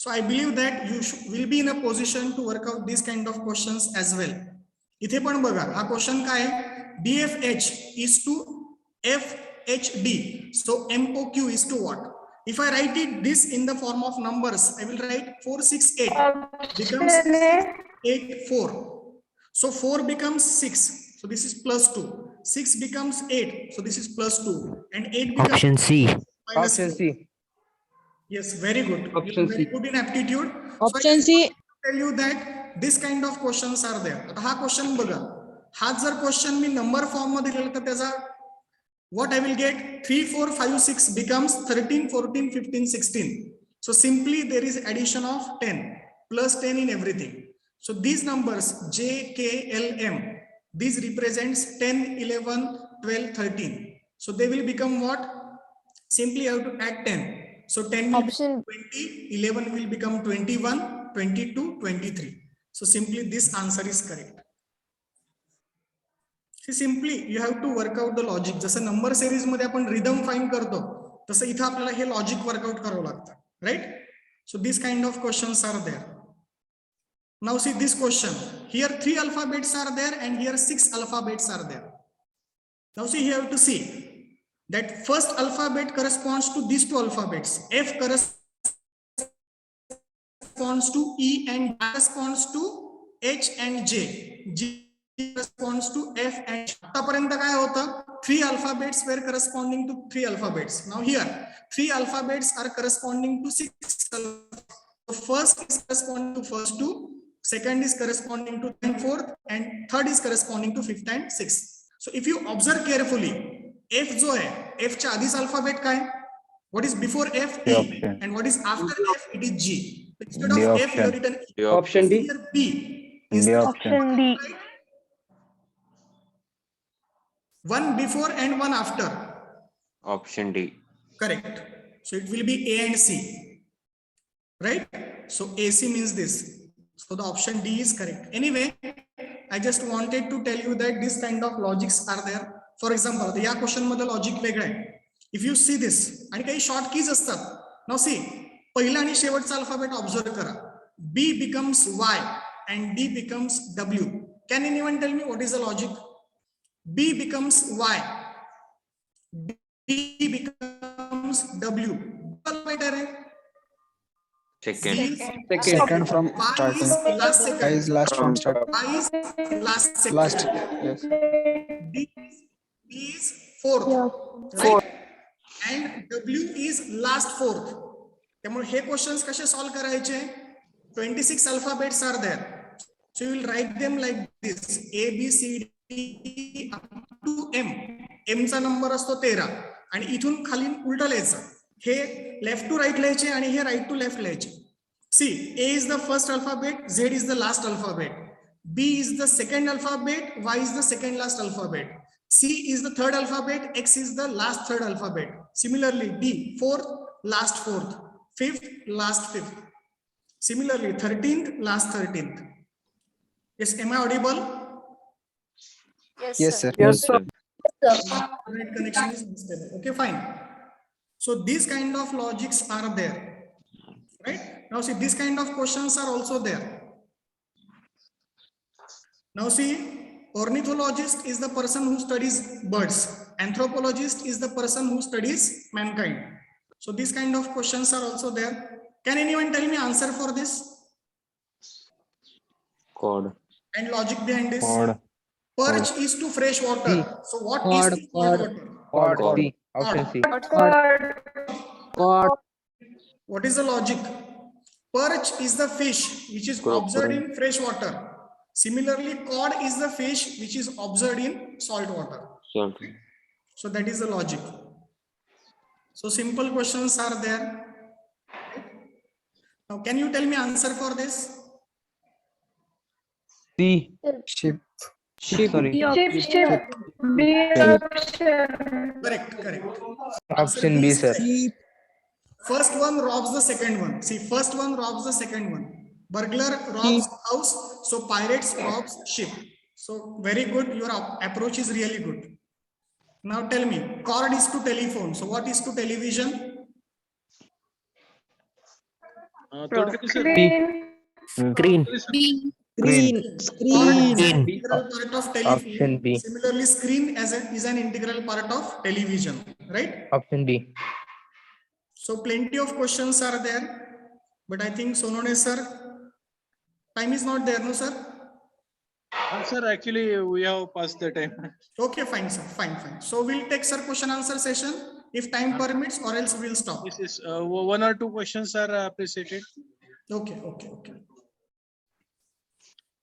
So I believe that you will be in a position to work out these kind of questions as well. इथे पण बघा हा question काय आहे? DFH is to FHD. So MOQ is to what? If I write it this in the form of numbers, I will write 4 6 8 becomes 8 4. So 4 becomes 6. So this is +2. 6 becomes 8. So this is +2. And 8 becomes Option C. Option C. Yes, very good. Option Very C. good in aptitude. Option So I C. tell you that this kind of questions are there. आता हा question बघा. हा जर question मी number form मध्ये दिला तर त्याचा what I will get? 3, 4, 5, 6 becomes 13, 14, 15, 16. So simply there is addition of 10 plus 10 in everything. So these numbers J, K, L, M, these represents 10, 11, 12, 13. So they will become what? Simply you have to add 10. So 10 will Option become 20, 11 will become 21, 22, 23. So simply this answer is correct. See, simply you have to work out the logic. जसं number series मध्ये आपण rhythm find करतो तसं इथं आपल्याला हे logic workout करावं लागतं, right? So these kind of questions are there. Now see this question. Here 3 alphabets are there and here 6 alphabets are there. Now see, you have to see that first alphabet corresponds to these 2 alphabets. F corresponds to E and corresponds to H and J. G corresponds to F and H. आतापर्यंत काय होतं? 3 alphabets were corresponding to 3 alphabets. Now here 3 alphabets are corresponding to 6 alphabets. The first is corresponding to first 2, second is corresponding to 4th, and third is corresponding to 5th and 6th. So if you observe carefully, F जो है, F च्या आधीच alphabet काय? What is before F? E. And what is after F? It is G. Instead of F, you have written E. Option D. Here B. Is option D. one before and one after. Option D. Correct. So it will be A and C. Right? So AC means this. So the option D is correct. Anyway, I just wanted to tell you that this kind of logics are there. For example, या question मध्ये logic वेगळं आहे. If you see this, आणि काही short keys असतात. Now see, पहिला आणि शेवटचा अल्फाबेट ऑब्झर्व करा. B becomes Y and D becomes W. Can anyone tell me what is the logic? B becomes Y. D becomes W. Better है? Second. Second from Y starting. is last I second. is last from start. Y is last second. Last. Yes. D is fourth. Right? And W is last fourth. त्यामुळे हे questions कसे solve करायचे? 26 alphabets are there. So you will write them like this: A, B, C, D up to M. M चा number असतो 13 आणि इथून खाली उलट लिहायचं. हे लेफ्ट टू राईट लिहायचे आणि हे राईट टू लेफ्ट लिहायचे. See, A is the first alphabet, Z is the last alphabet, B is the second alphabet, Y is the second last alphabet, C is the third alphabet, X is the last third alphabet. Similarly, D, fourth, last fourth, fifth, last fifth. Similarly, 13th, last 13th. Yes, am I audible? Yes, sir. Internet connection is unstable. Okay, fine. So these kind of logics are there, right? Now see, these kind of questions are also there. Now see, ornithologist is the person who studies birds. Anthropologist is the person who studies mankind. So these kind of questions are also there. Can anyone tell me answer for this? Cod. And logic behind this? Cod. Perch is to fresh water. So what is to salt water? Cod. Cod. C. Option C. What is the logic? Perch is the fish which is observed in fresh water. Similarly, cod is the fish which is observed in salt water. Salt. So that is the logic. So simple questions are there. Now, can you tell me answer for this? C. Sheep. Sorry. Correct. Option B, sir. First one robs the second one. See, first one robs the second one. Burglar robs house, so pirates robs ship. So very good. Your approach is really good. Now tell me, cord is to telephone. So what is to television? totally, sir. Green. Screen. Screen. Integral part of telephone. Option B. Similarly, screen is an integral part of television, right? Option D. So plenty of questions are there, but I think Sonone sir, time is not there, no sir? Sir, actually, we have passed the time. Okay, fine sir, fine. So we'll take sir question answer session if time permits, or else we'll stop. This is 1 or 2 questions are appreciated. Okay.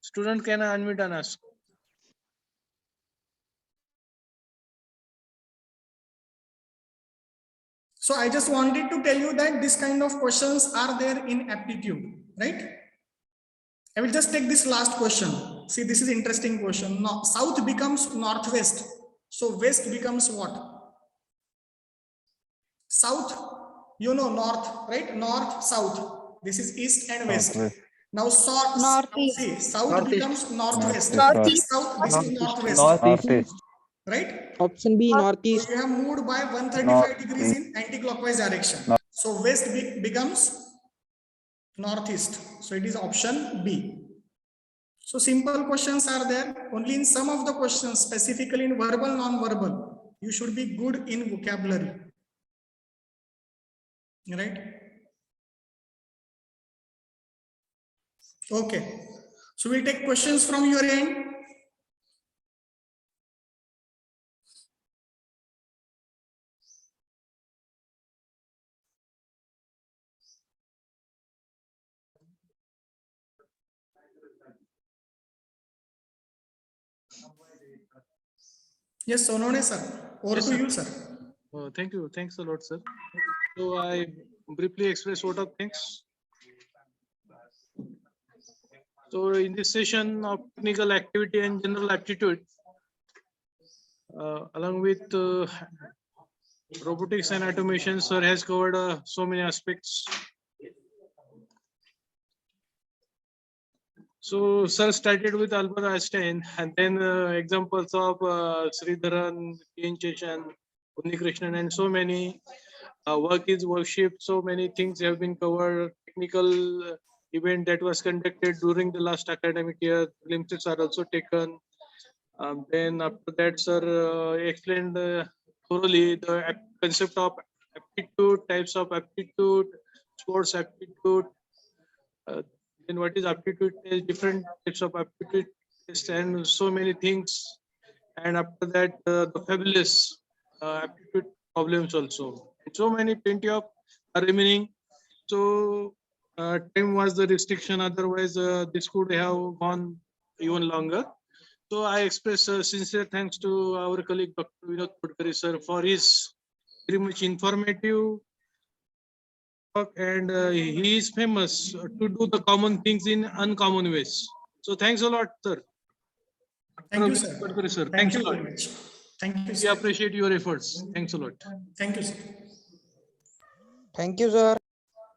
Student can unmute and ask. So I just wanted to tell you that this kind of questions are there in aptitude, right? I will just take this last question. See, this is interesting question. Now, south becomes northwest. So west becomes what? South, you know, north, right? North, south. This is east and west. Now, south, Northeast. see, south becomes northwest. Northeast. South, this is northwest, Northeast. right? Option B, So northeast. you have moved by 135 degrees in anti-clockwise direction. So west becomes northeast. So it is option B. So simple questions are there. Only in some of the questions, specifically in verbal, non-verbal, you should be good in vocabulary. Right? Okay. So we'll take questions from your end. Yes, Sonone sir. Over Yes, to sir. you, sir. Thank you. Thanks a lot, sir. So I briefly express vote of thanks. So in this session of technical activity and general aptitude, along with robotics and automation, sir has covered so many aspects. So sir started with Albert Einstein and then examples of Sridharan, K. Cheshan, Unnikrishnan and so many. Work is worship. So many things have been covered. Technical event that was conducted during the last academic year. Glimpses are also taken. Then after that, sir explained thoroughly the concept of aptitude, types of aptitude, sports aptitude. Then what is aptitude test, different types of aptitude test and so many things. And after that, the fabulous aptitude problems also. So many, plenty of are remaining. So time was the restriction. Otherwise, this could have gone even longer. So I express sincere thanks to our colleague Dr. Vinod Kodkari sir for his very much informative talk, and he is famous to do the common things in uncommon ways. So thanks a lot, sir. Thank you, Dr. sir. Kodkari sir. Thank Thanks a you lot. very much. Thank you, We sir. appreciate your efforts. Thanks a lot. Thank you, sir. Thank you, sir.